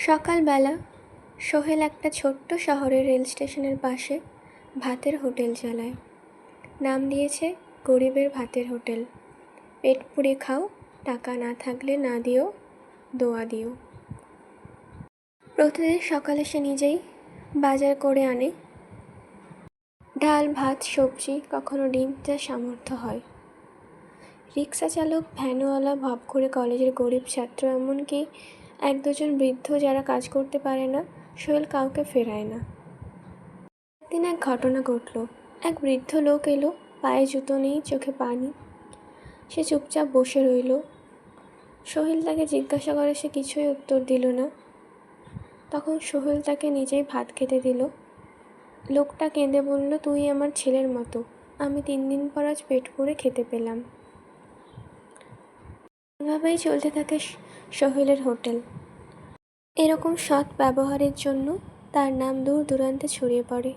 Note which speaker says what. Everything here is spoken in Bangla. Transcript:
Speaker 1: সকালবেলা সোহেল একটা ছোট্ট শহরের রেল স্টেশনের পাশে ভাতের হোটেল চালায়। নাম দিয়েছে গরিবের ভাতের হোটেল। পেট পুড়ে খাও, টাকা না থাকলে না দিও, দোয়া দিও। প্রতিদিন সকালে সে নিজেই বাজার করে আনে ডাল, ভাত, সবজি, কখনো ডিম, যা সামর্থ্য হয়। রিক্সা চালক, ভ্যানওয়ালা, ভব করে কলেজের গরিব ছাত্র, এমনকি এক দুজন বৃদ্ধ যারা কাজ করতে পারে না, সোহেল কাউকে ফেরায় না। একদিন এক ঘটনা ঘটল। এক বৃদ্ধ লোক এলো, পায়ে জুতো নেই, চোখে পানি। সে চুপচাপ বসে রইল। সোহেল তাকে জিজ্ঞাসা করে, সে কিছুই উত্তর দিল না। তখন সোহেল তাকে নিজেই ভাত খেতে দিল। লোকটা কেঁদে বলল, তুই আমার ছেলের মতো, আমি 3 দিন পর আজ পেট পুড়ে খেতে পেলাম। এভাবেই চলতে থাকে সোহেলের হোটেল। এরকম সৎ ব্যবহারের জন্য তার নাম দূর দূরান্তে ছড়িয়ে পড়ে।